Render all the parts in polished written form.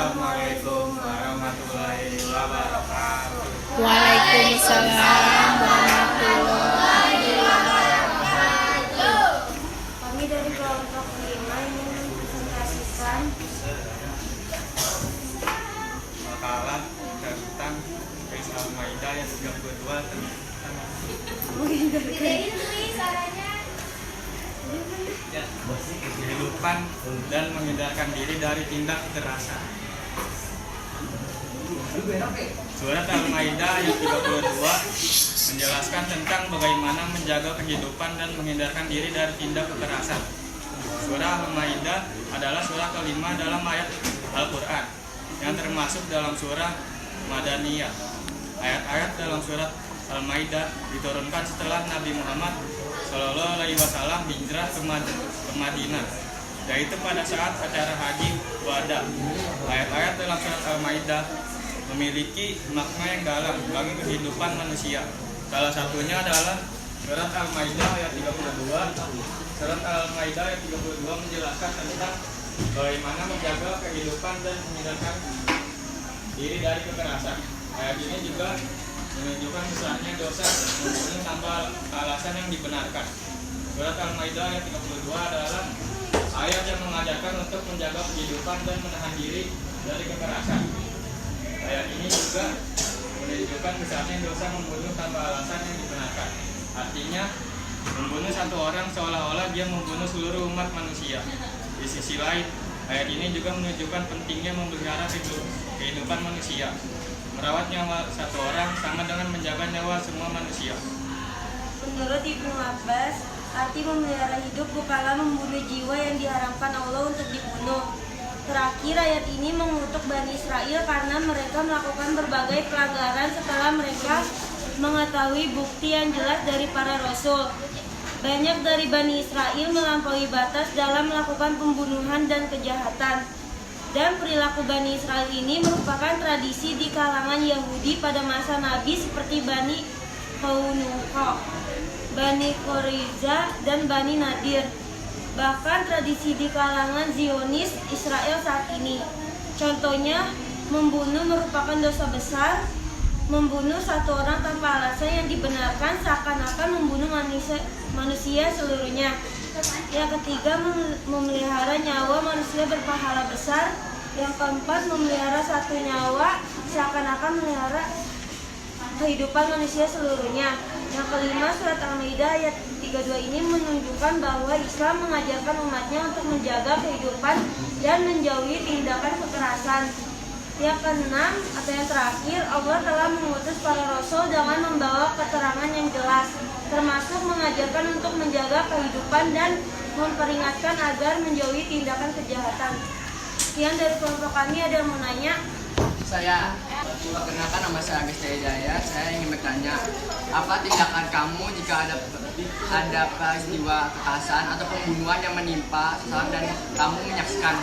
Assalamualaikum warahmatullahi wabarakatuh. Waalaikumsalam warahmatullahi wabarakatuh. Kami dari kelompok 5 ingin mempresentasikan Makalah tentang Surat Al-Maidah ayat 32 tentang kehidupan dan menghindarkan diri dari tindak kekerasan. Surat Al-Maidah ayat 32 menjelaskan tentang bagaimana menjaga kehidupan dan menghindarkan diri dari tindak kekerasan. Surah Al-Maidah adalah surah kelima dalam ayat Al-Quran yang termasuk dalam surah Madaniyah. Ayat-ayat dalam surat Al-Maidah diturunkan setelah Nabi Muhammad SAW hijrah ke Madinah, yaitu pada saat acara haji wada. Ayat-ayat dalam surat Al-Maidah memiliki makna yang dalam bagi kehidupan manusia. Salah satunya adalah surat Al-Maidah ayat 32. Surat Al-Maidah ayat 32 menjelaskan tentang bagaimana menjaga kehidupan dan menghindarkan diri dari kekerasan. Ayat ini juga menunjukkan besarnya dosa membunuh tanpa alasan yang dibenarkan. Surat Al-Maidah ayat 32 adalah ayat yang mengajarkan untuk menjaga kehidupan dan menahan diri dari kekerasan. Ayat ini juga menunjukkan besarnya dosa membunuh tanpa alasan yang dibenarkan. Artinya, membunuh satu orang seolah-olah dia membunuh seluruh umat manusia. Di sisi lain, ayat ini juga menunjukkan pentingnya memelihara kehidupan manusia. Merawat nyawa satu orang sama dengan menjaga nyawa semua manusia. Menurut Ibnu Abbas, arti memelihara hidup bukanlah membunuh jiwa yang diharamkan Allah untuk dibunuh. Terakhir, ayat ini mengutuk Bani Israel karena mereka melakukan berbagai pelanggaran setelah mereka mengetahui bukti yang jelas dari para rasul. Banyak dari Bani Israel melampaui batas dalam melakukan pembunuhan dan kejahatan. Dan perilaku Bani Israel ini merupakan tradisi di kalangan Yahudi pada masa Nabi seperti Bani Kaunuko, Bani Quraiza, dan Bani Nadir. Bahkan tradisi di kalangan Zionis Israel saat ini. Contohnya, membunuh merupakan dosa besar. Membunuh satu orang tanpa alasan yang dibenarkan seakan-akan membunuh manusia seluruhnya. Yang ketiga, memelihara nyawa manusia berpahala besar. Yang keempat, memelihara satu nyawa seakan-akan memelihara kehidupan manusia seluruhnya. Yang kelima, surat Al-Maidah ayat 32 ini menunjukkan bahwa Islam mengajarkan umatnya untuk menjaga kehidupan dan menjauhi tindakan kekerasan. Yang keenam atau yang terakhir, Allah telah mengutus para rasul dengan membawa keterangan yang jelas, termasuk mengajarkan untuk menjaga kehidupan dan memperingatkan agar menjauhi tindakan kejahatan. Sekian dari kelompok kami, ada yang mau nanya? Saya perkenalkan, nama saya Agus Hidayat. Saya ingin bertanya, apa tindakan kamu jika ada peristiwa kekerasan atau pembunuhan yang menimpa seseorang dan kamu menyaksikan?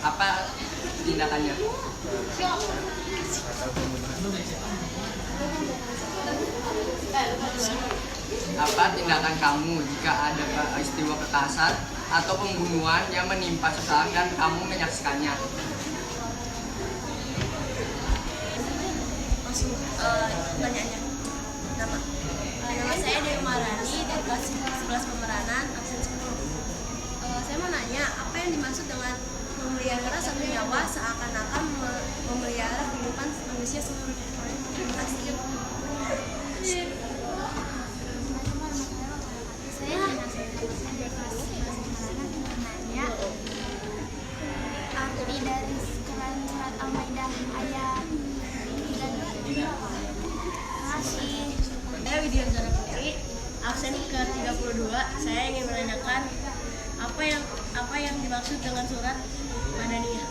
Apa tindakannya? Apa tindakan kamu jika ada peristiwa kekerasan atau pembunuhan yang menimpa seseorang dan kamu menyaksikannya? Pertanyaannya, nama saya Dewi Marani dari kelas 11 pemeranan absen 10. Saya mau nanya, apa yang dimaksud dengan memelihara satu nyawa seakan-akan memelihara kehidupan manusia seluruhnya? Terima kasih. Arti dari surat Al-Maidah ayat 32. Masih. Saya Widya Zara Putri, absen ke-32. Saya ingin menanyakan apa yang dimaksud dengan surat Madaniyah.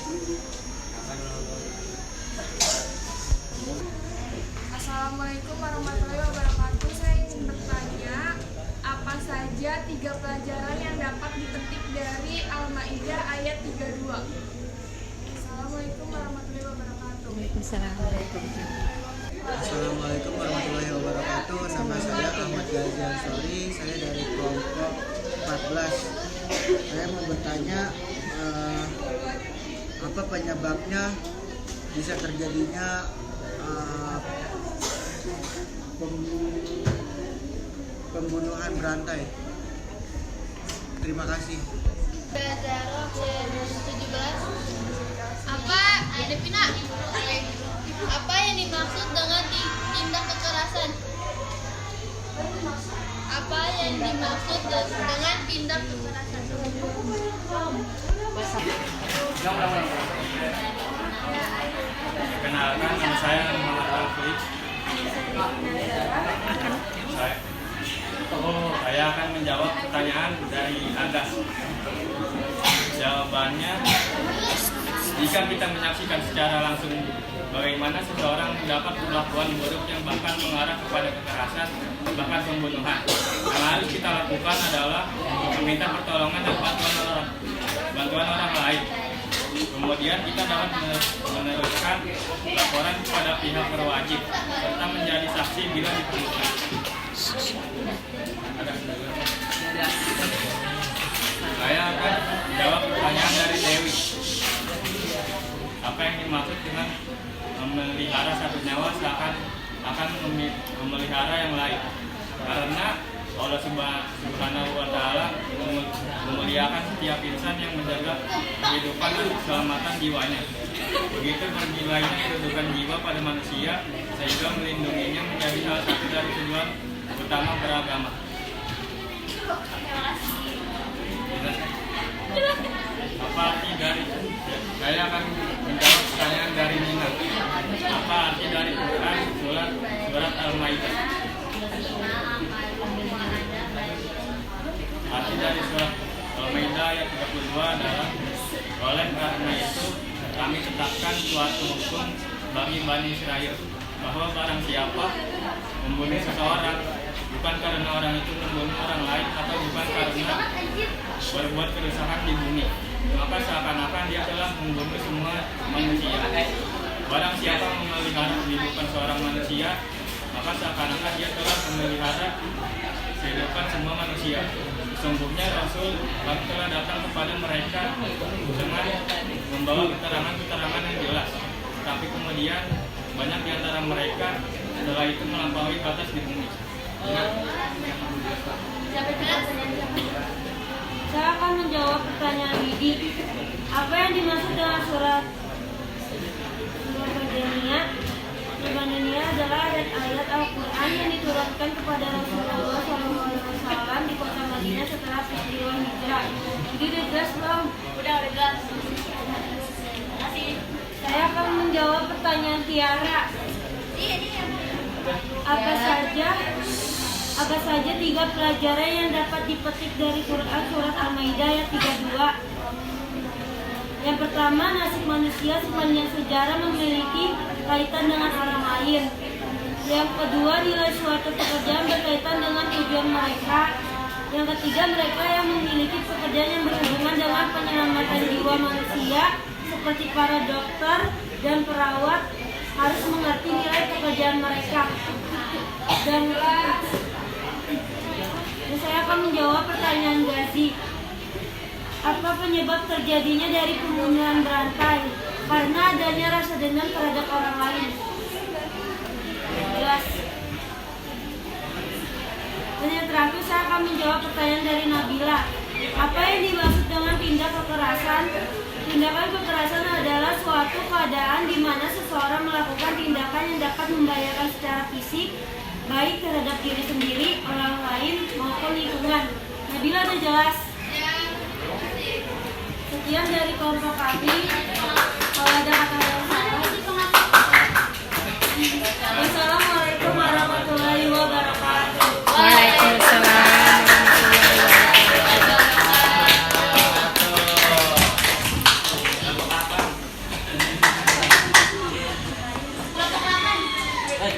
Assalamualaikum warahmatullahi wabarakatuh. Saya ingin bertanya, apa saja 3 pelajaran yang dapat dipetik dari Al-Maidah ayat 32? Assalamualaikum warahmatullahi wabarakatuh. Assalamualaikum warahmatullahi wabarakatuh. Nama saya Ahmad Gazi Ansori. Saya dari kelompok 14. Saya mau bertanya, apa penyebabnya bisa terjadinya pembunuhan berantai. Terima kasih. Apa yang dimaksud dengan tindak kekerasan? Apa yang dimaksud dengan tindak kekerasan? Kenalkan, nama saya Muhammad Alfi. Saya akan menjawab pertanyaan dari Agas. Jawabannya, jika kita menyaksikan secara langsung bagaimana seseorang mendapat perlakuan buruk yang bahkan mengarah kepada kekerasan, bahkan pembunuhan, yang harus kita lakukan adalah meminta pertolongan dan bantuan orang lain. Kemudian kita dapat meneruskan laporan kepada pihak berwajib serta menjadi saksi bila diperlukan. Saya akan jawab pertanyaan dari Dewi. Apa yang dimaksud dengan memelihara satu nyawa seakan akan memelihara yang lain? Karena Allah Subhanahu wa Ta'ala memuliakan setiap insan yang menjaga kehidupan dan keselamatan jiwanya. Begitu bernilainya kedudukan jiwa pada manusia, sehingga melindunginya menjadi salah satu dari tujuan utama beragama. Apa arti dari? Saya akan menjawab pertanyaan dari Nina. Apa arti dari Quran surat Al-Maidah? Arti dari surat Al-Maidah ayat 32 adalah, oleh karena itu kami tetapkan suatu hukum bagi Bani Israel, bahwa barang siapa membunuh seseorang bukan karena orang itu membunuh orang lain atau bukan karena berbuat kerusakan di bumi, maka seakan-akan dia telah membunuh semua manusia. Barang siapa memelihara kehidupan seorang manusia, maka seakan-akan dia telah memelihara kehidupan semua manusia. Sesungguhnya Rasul kami telah datang kepada mereka dengan membawa keterangan-keterangan yang jelas. Tapi kemudian banyak di antara mereka setelah itu melampaui batas di bumi. Saya akan menjawab pertanyaan Widi. Apa yang dimaksud dengan surat Al-Ma'idah? Al-Ma'idah adalah ayat-ayat Al-Quran yang diturunkan kepada Rasulullah SAW di kota Madinah setelah peristiwa hijrah. Jadi udah jelas belum? Udah jelas. Saya akan menjawab pertanyaan Tiara. Apa saja 3 pelajaran yang dapat dipetik dari Quran surat Al-Maidah ayat 32? Yang pertama, nasib manusia sepanjang sejarah memiliki kaitan dengan orang lain. Yang kedua, nilai suatu pekerjaan berkaitan dengan tujuan mereka. Yang ketiga, mereka yang memiliki pekerjaan yang berhubungan dengan penyelamatan jiwa manusia, seperti para dokter dan perawat, harus mengerti nilai pekerjaan mereka. Dan saya akan menjawab pertanyaan Gazi. Apa penyebab terjadinya dari pembunuhan berantai? Karena adanya rasa dendam terhadap orang lain. Jelas. Dan yang terakhir saya akan menjawab pertanyaan dari Nabila. Apa yang dimaksud dengan tindak kekerasan? Tindakan kekerasan adalah suatu keadaan di mana seseorang melakukan tindakan yang dapat membahayakan secara fisik, baik terhadap diri sendiri, orang lain, maupun lingkungan. Nabila udah jelas? Sekian dari kelompok kami. Kalau ada kata yang salah, wassalamualaikum warahmatullahi wabarakatuh. Waalaikumsalam. Hey.